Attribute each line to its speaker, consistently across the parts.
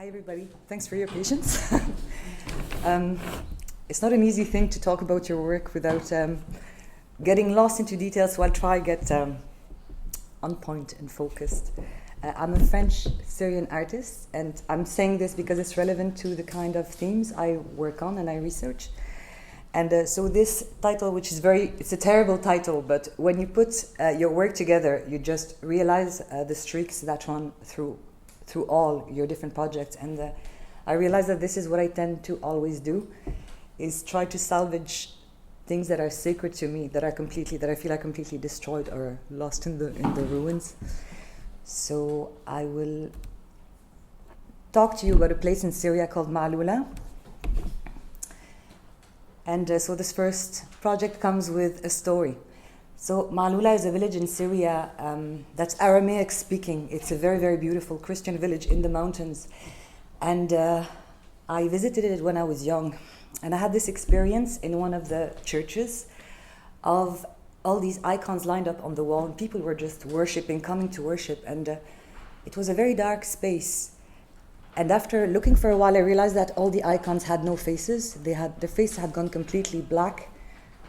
Speaker 1: Hi everybody, thanks for your patience. It's not an easy thing to talk about your work without getting lost into details, so I'll try to get on point and focused. I'm a French Syrian artist, and I'm saying this because it's relevant to the kind of themes I work on and I research. And so this title, which is it's a terrible title, but when you put your work together, you just realize the streaks that run through all your different projects. And I realize that this is what I tend to always do, is try to salvage things that are sacred to me, that I feel are completely destroyed or lost in the ruins. So I will talk to you about a place in Syria called Ma'loula. And so this first project comes with a story. So Ma'loula is a village in Syria that's Aramaic speaking. It's a very, very beautiful Christian village in the mountains. And I visited it when I was young. And I had this experience in one of the churches of all these icons lined up on the wall. And people were just worshipping, coming to worship. And it was a very dark space. And after looking for a while, I realized that all the icons had no faces. Their faces had gone completely black.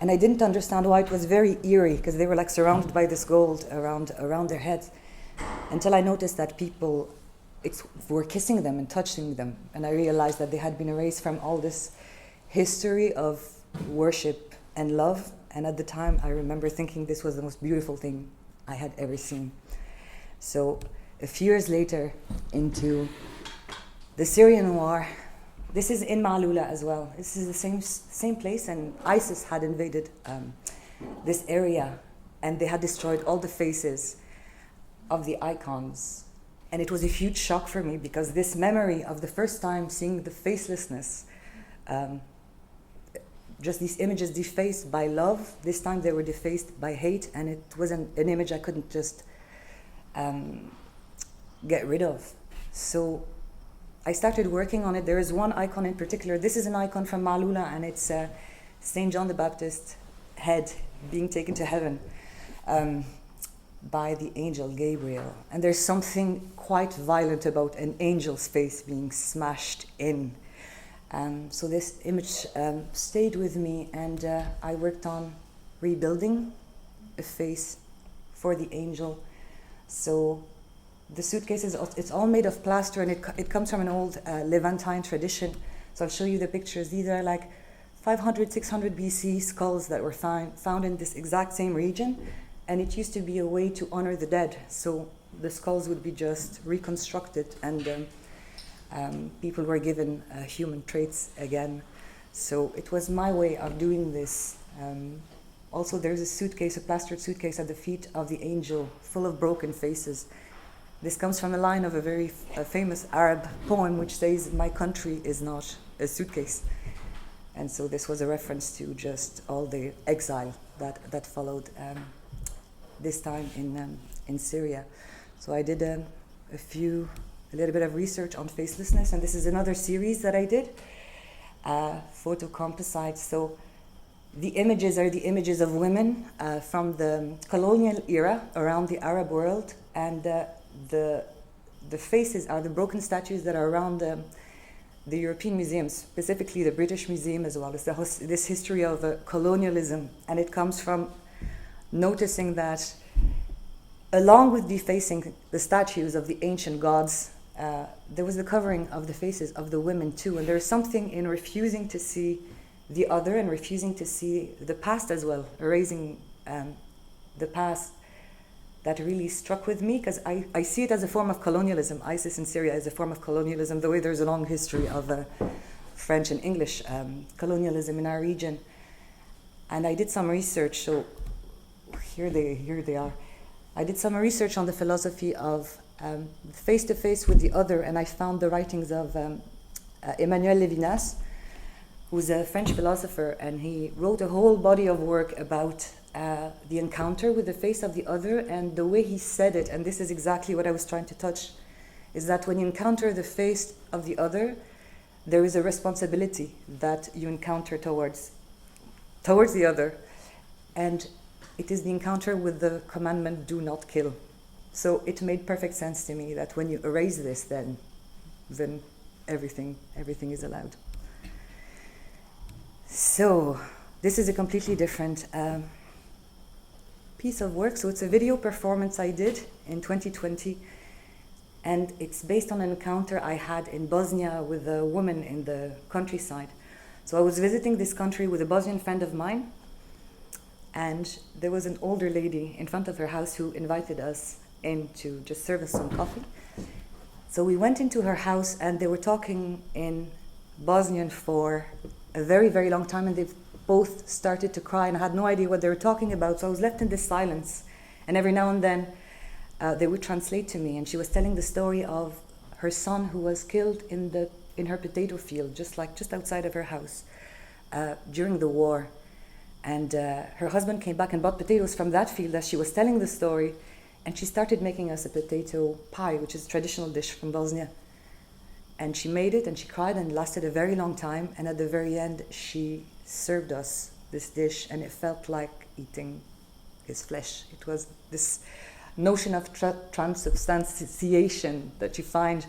Speaker 1: And I didn't understand why. It was very eerie, because they were like surrounded by this gold around their heads, until I noticed that people were kissing them and touching them. And I realized that they had been erased from all this history of worship and love. And at the time, I remember thinking this was the most beautiful thing I had ever seen. So a few years later, into the Syrian war, this is in Ma'loula as well. This is the same place, and ISIS had invaded this area, and they had destroyed all the faces of the icons. And it was a huge shock for me, because this memory of the first time seeing the facelessness, just these images defaced by love, this time they were defaced by hate, and it was an image I couldn't just get rid of. So I started working on it. There is one icon in particular. This is an icon from Ma'loula, and it's St. John the Baptist's head being taken to heaven by the angel Gabriel. And there's something quite violent about an angel's face being smashed in. So this image stayed with me, and I worked on rebuilding a face for the angel. So the suitcase it's all made of plaster, and it comes from an old Levantine tradition. So I'll show you the pictures. These are like 500, 600 BC skulls that were found in this exact same region. And it used to be a way to honor the dead. So the skulls would be just reconstructed, and people were given human traits again. So it was my way of doing this. Also, there's a plastered suitcase at the feet of the angel, full of broken faces. This comes from a line of a very famous Arab poem, which says, "My country is not a suitcase." And so this was a reference to just all the exile that followed this time in Syria. So I did a little bit of research on facelessness, and this is another series that I did, photocomposites. So the images are the images of women from the colonial era around the Arab world, and the faces are the broken statues that are around the European museums, specifically the British Museum as well. It's this history of colonialism, and it comes from noticing that along with defacing the statues of the ancient gods, there was the covering of the faces of the women too. And there's something in refusing to see the other and refusing to see the past as well, erasing the past, that really struck with me, because I see it as a form of colonialism. ISIS in Syria is a form of colonialism, the way there's a long history of French and English colonialism in our region. And I did some research, so here they are. I did some research on the philosophy of face-to-face with the other, and I found the writings of Emmanuel Levinas, who's a French philosopher, and he wrote a whole body of work about the encounter with the face of the other. And the way he said it, and this is exactly what I was trying to touch, is that when you encounter the face of the other, there is a responsibility that you encounter towards the other. And it is the encounter with the commandment, do not kill. So it made perfect sense to me that when you erase this, then everything is allowed. So this is a completely different piece of work. So it's a video performance I did in 2020, and it's based on an encounter I had in Bosnia with a woman in the countryside. So I was visiting this country with a Bosnian friend of mine, and there was an older lady in front of her house who invited us in to just serve us some coffee. So we went into her house, and they were talking in Bosnian for a very, very long time, and they both started to cry, and I had no idea what they were talking about. So I was left in this silence, and every now and then they would translate to me, and she was telling the story of her son who was killed in her potato field, just outside of her house during the war. And her husband came back and bought potatoes from that field as she was telling the story, and she started making us a potato pie, which is a traditional dish from Bosnia. And she made it, and she cried, and it lasted a very long time, and at the very end she served us this dish, and it felt like eating his flesh. It was this notion of transubstantiation that you find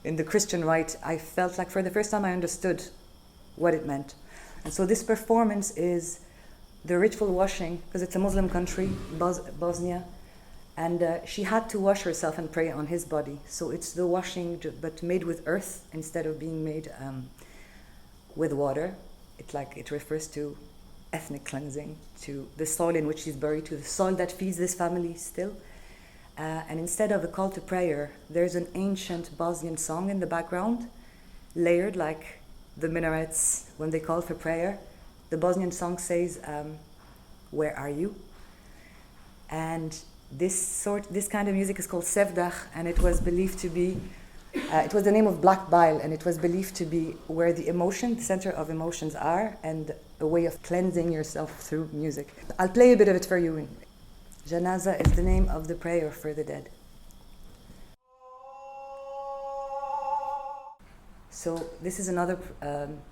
Speaker 1: in the Christian rite. I felt like for the first time I understood what it meant. And so this performance is the ritual washing, because it's a Muslim country, Bosnia, and she had to wash herself and pray on his body. So it's the washing, but made with earth instead of being made with water. It refers to ethnic cleansing, to the soil in which she's buried, to the soil that feeds this family still. And instead of a call to prayer, there's an ancient Bosnian song in the background, layered like the minarets when they call for prayer. The Bosnian song says, "Where are you?" And this kind of music is called sevdah, and it was believed to be it was the name of black bile, and it was believed to be where the center of emotions are, and a way of cleansing yourself through music. I'll play a bit of it for you. Janaza is the name of the prayer for the dead. So this is another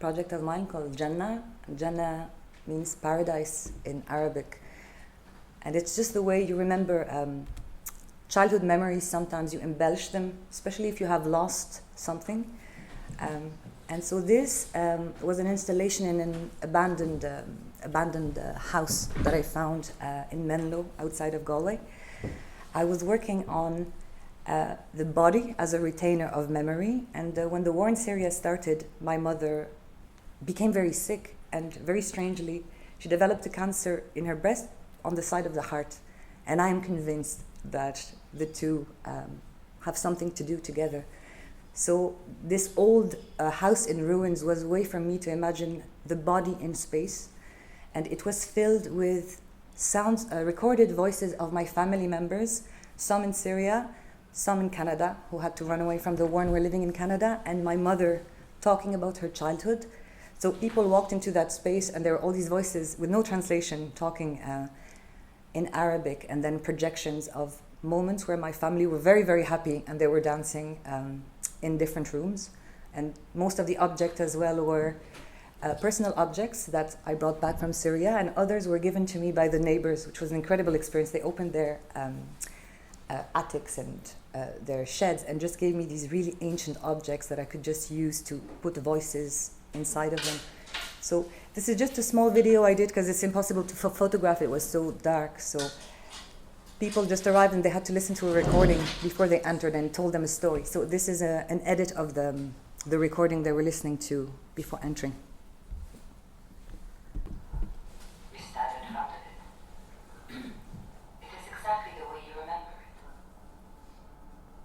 Speaker 1: project of mine called Jannah. Jannah means paradise in Arabic. And it's just the way you remember childhood memories. Sometimes you embellish them, especially if you have lost something. And so this was an installation in an abandoned house that I found in Menlo, outside of Galway. I was working on the body as a retainer of memory, and when the war in Syria started, my mother became very sick, and very strangely, she developed a cancer in her breast on the side of the heart. And I am convinced that the two have something to do together. So this old house in ruins was a way for me to imagine the body in space, and it was filled with sounds, recorded voices of my family members, some in Syria, some in Canada, who had to run away from the war and were living in Canada, and my mother talking about her childhood. So people walked into that space, and there were all these voices with no translation talking in Arabic, and then projections of moments where my family were very, very happy, and they were dancing in different rooms. And most of the objects as well were personal objects that I brought back from Syria, and others were given to me by the neighbors, which was an incredible experience. They opened their attics and their sheds and just gave me these really ancient objects that I could just use to put voices inside of them. So this is just a small video I did because it's impossible to photograph. It was so dark. So people just arrived and they had to listen to a recording before they entered, and told them a story. So this is an edit of the recording they were listening to before entering.
Speaker 2: We stand in front of it. It is exactly the way you remember it.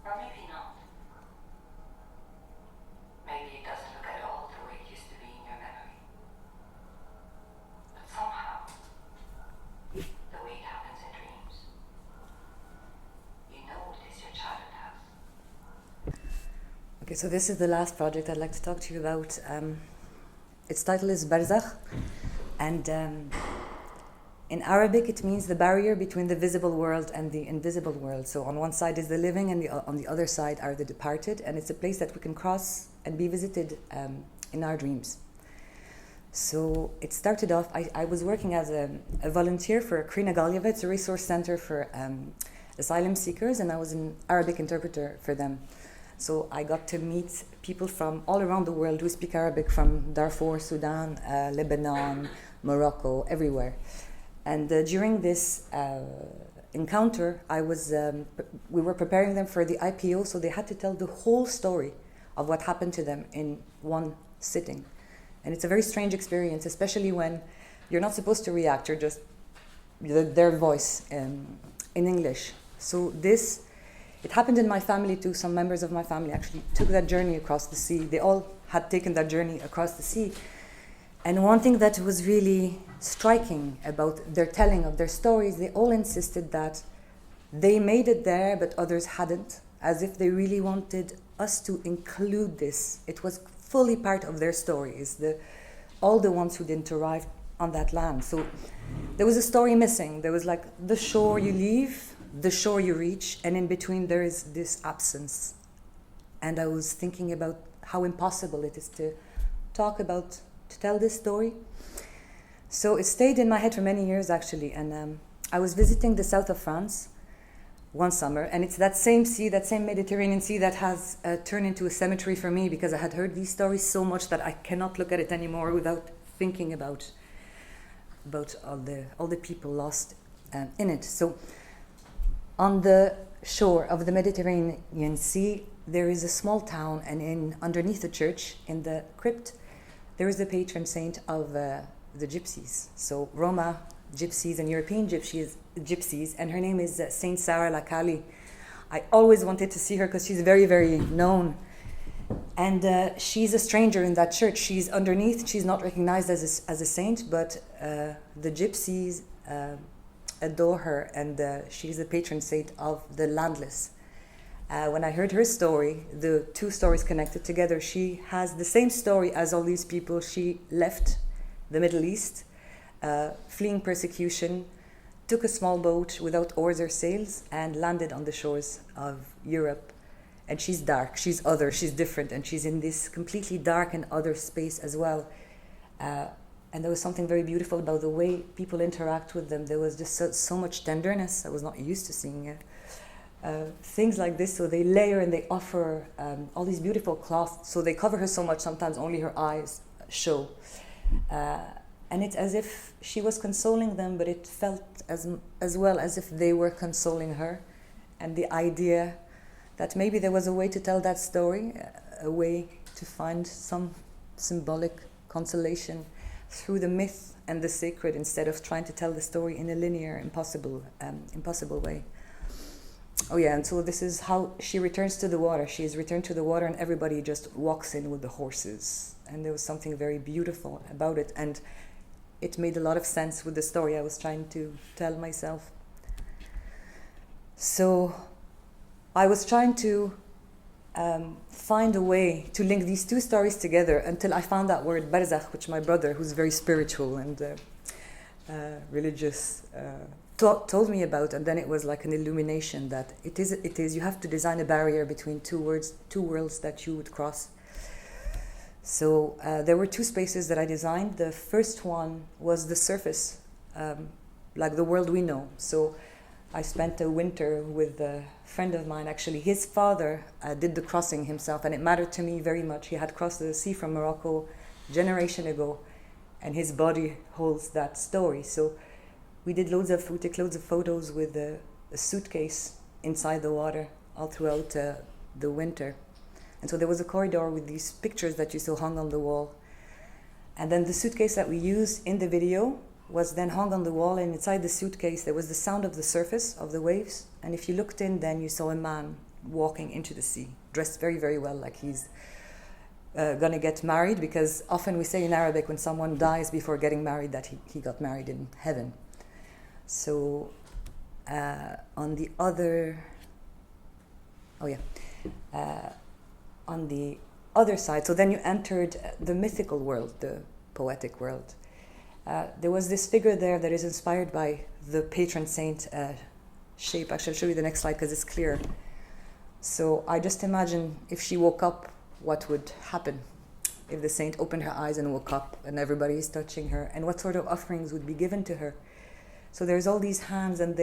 Speaker 2: Or maybe not. Maybe it doesn't look at all the way it used to be in your memory. But somehow, the way it happens in dreams, you know it is your childhood house.
Speaker 1: Okay, so this is the last project I'd like to talk to you about. Its title is Barzakh, and in Arabic it means the barrier between the visible world and the invisible world. So on one side is the living, and on the other side are the departed, and it's a place that we can cross and be visited in our dreams. So it started off, I was working as a volunteer for Krina Galway. It's a resource center for asylum seekers, and I was an Arabic interpreter for them. So I got to meet people from all around the world who speak Arabic, from Darfur, Sudan, Lebanon, Morocco, everywhere. And during this encounter, we were preparing them for the IPO, so they had to tell the whole story of what happened to them in one sitting. And it's a very strange experience, especially when you're not supposed to react, you're just their voice in English. So it happened in my family too. Some members of my family actually took that journey across the sea. They all had taken that journey across the sea. And one thing that was really striking about their telling of their stories, they all insisted that they made it there, but others hadn't, as if they really wanted us to include this. It was fully part of their stories, all the ones who didn't arrive on that land. So there was a story missing. There was like the shore you leave, the shore you reach, and in between there is this absence. And I was thinking about how impossible it is to tell this story. So it stayed in my head for many years, actually. And I was visiting the south of France one summer, and it's that same sea, that same Mediterranean Sea that has turned into a cemetery for me, because I had heard these stories so much that I cannot look at it anymore without thinking about all the people lost in it. So on the shore of the Mediterranean Sea, there is a small town, and underneath the church, in the crypt, there is the patron saint of the gypsies. So Roma gypsies and European gypsies, and her name is Saint Sarah Lakali. I always wanted to see her because she's very, very known. And she's a stranger in that church. She's underneath, she's not recognized as a saint, but the gypsies adore her, and she's the patron saint of the landless. When I heard her story, the two stories connected together, she has the same story as all these people. She left the Middle East, fleeing persecution, took a small boat without oars or sails, and landed on the shores of Europe. And she's dark, she's other, she's different, and she's in this completely dark and other space as well. And there was something very beautiful about the way people interact with them. There was just so much tenderness. I was not used to seeing things like this. So they layer and they offer all these beautiful cloths. So they cover her so much, sometimes only her eyes show. And it's as if she was consoling them, but it felt as well as if they were consoling her. And the idea that maybe there was a way to tell that story, a way to find some symbolic consolation through the myth and the sacred, instead of trying to tell the story in a linear, impossible way. Oh yeah, and so this is how she returns to the water. She is returned to the water, and everybody just walks in with the horses. And there was something very beautiful about it, and it made a lot of sense with the story I was trying to tell myself. So I was trying to find a way to link these two stories together until I found that word barzakh, which my brother, who's very spiritual and religious, told me about. And then it was like an illumination that it is you have to design a barrier between two worlds that you would cross. So there were two spaces that I designed. The first one was the surface, like the world we know. So I spent a winter with a friend of mine. Actually, his father did the crossing himself, and it mattered to me very much. He had crossed the sea from Morocco a generation ago, and his body holds that story. So we took loads of photos with a suitcase inside the water all throughout the winter. And so there was a corridor with these pictures that you saw hung on the wall. And then the suitcase that we used in the video was then hung on the wall, and inside the suitcase there was the sound of the surface of the waves. And if you looked in, then you saw a man walking into the sea, dressed very, very well, like he's gonna get married, because often we say in Arabic when someone dies before getting married that he got married in heaven. So on the other side, so then you entered the mythical world, the poetic world. There was this figure there that is inspired by the patron saint shape. Actually, I'll show you the next slide because it's clear. So I just imagine if she woke up, what would happen if the saint opened her eyes and woke up and everybody is touching her, and what sort of offerings would be given to her. So there's all these hands, and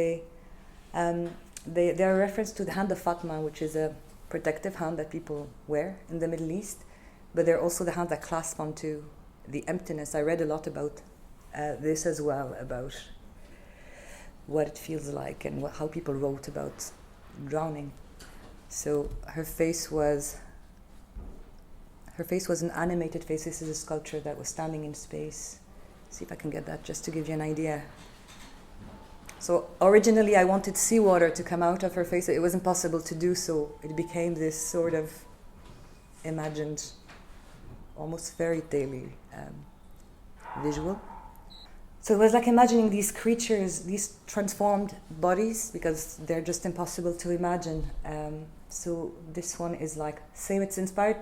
Speaker 1: they're a reference to the hand of Fatma, which is a protective hand that people wear in the Middle East, but they're also the hand that clasp onto the emptiness. I read a lot about this as well, about what it feels like and how people wrote about drowning. So her face was an animated face. This is a sculpture that was standing in space. See if I can get that just to give you an idea. So originally I wanted seawater to come out of her face. It wasn't possible to do so. It became this sort of imagined, almost fairy tale-y visual. So it was like imagining these creatures, these transformed bodies, because they're just impossible to imagine. So this one is like, same, it's inspired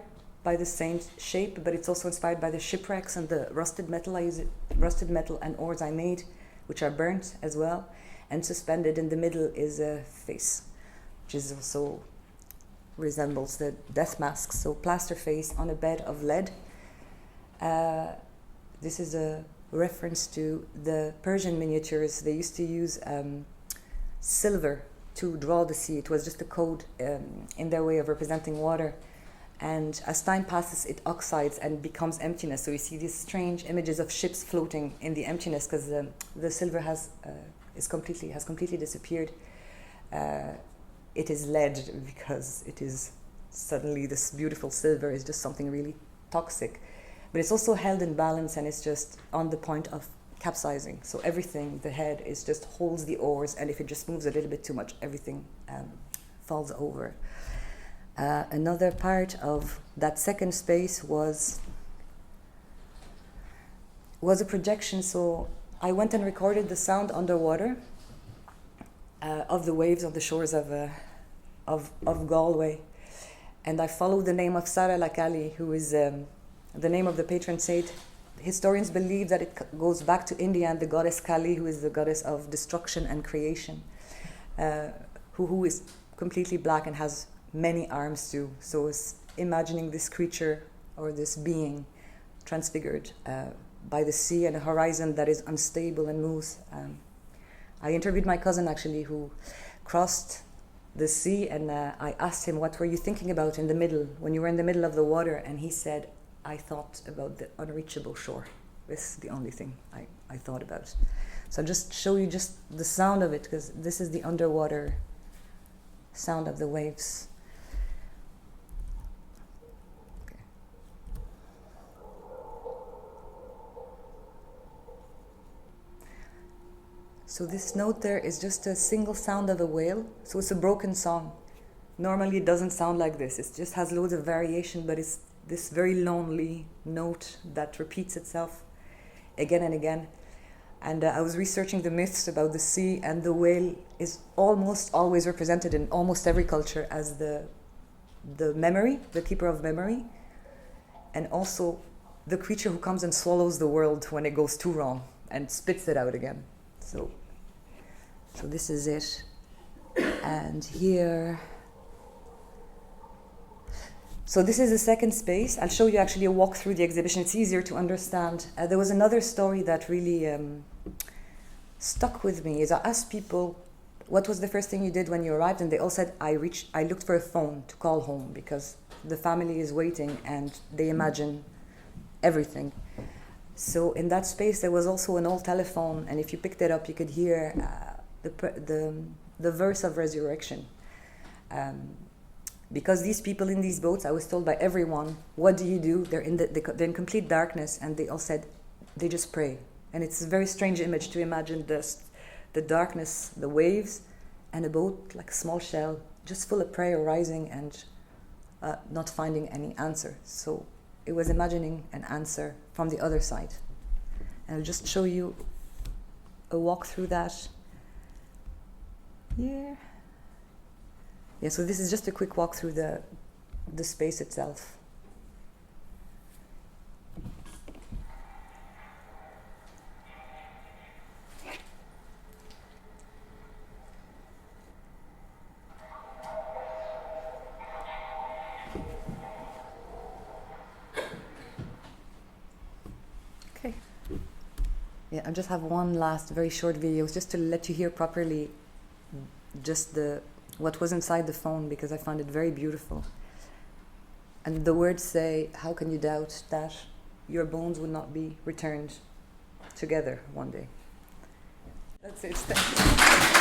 Speaker 1: by the same shape, but it's also inspired by the shipwrecks and the rusted metal. I use rusted metal and ores I made, which are burnt as well. And suspended in the middle is a face, which is also resembles the death mask. So plaster face on a bed of lead. This is a reference to the Persian miniatures. They used to use silver to draw the sea. It was just a code in their way of representing water. And as time passes, it oxides and becomes emptiness. So you see these strange images of ships floating in the emptiness because the silver has completely disappeared. It is lead because it is suddenly this beautiful silver is just something really toxic. But it's also held in balance and it's just on the point of capsizing. So everything, the head, is just holds the oars, and if it just moves a little bit too much, everything falls over. Another part of that second space was a projection. So I went and recorded the sound underwater of the waves on the shores of Galway, and I followed the name of Sarah Lakali, who is the name of the patron saint. Historians believe that it goes back to India and the goddess Kali, who is the goddess of destruction and creation, who is completely black and has many arms too. So it's imagining this creature or this being transfigured by the sea and a horizon that is unstable and moves. I interviewed my cousin actually, who crossed the sea, and I asked him, what were you thinking about in the middle, when you were in the middle of the water? And he said, I thought about the unreachable shore. This is the only thing I thought about. So I'll just show you just the sound of it, because this is the underwater sound of the waves. Okay. So this note there is just a single sound of a whale. So it's a broken song. Normally it doesn't sound like this. It just has loads of variation, but it's this very lonely note that repeats itself again and again. And I was researching the myths about the sea, and the whale is almost always represented in almost every culture as the memory, the keeper of memory, and also the creature who comes and swallows the world when it goes too wrong and spits it out again. So this is it. And here, so this is the second space. I'll show you actually a walk through the exhibition. It's easier to understand. There was another story that really stuck with me. Is I asked people, what was the first thing you did when you arrived? And they all said, I looked for a phone to call home because the family is waiting and they imagine everything. So in that space, there was also an old telephone, and if you picked it up, you could hear the verse of resurrection. Because these people in these boats, I was told by everyone, what do you do? They're in complete darkness, and they all said, they just pray. And it's a very strange image to imagine the darkness, the waves, and a boat, like a small shell, just full of prayer rising and not finding any answer. So it was imagining an answer from the other side. And I'll just show you a walk through that here. Yeah, so this is just a quick walk through the space itself. Okay. Yeah, I just have one last very short video just to let you hear properly just the what was inside the phone because I found it very beautiful. And the words say, how can you doubt that your bones would not be returned together one day? That's it. Thank you.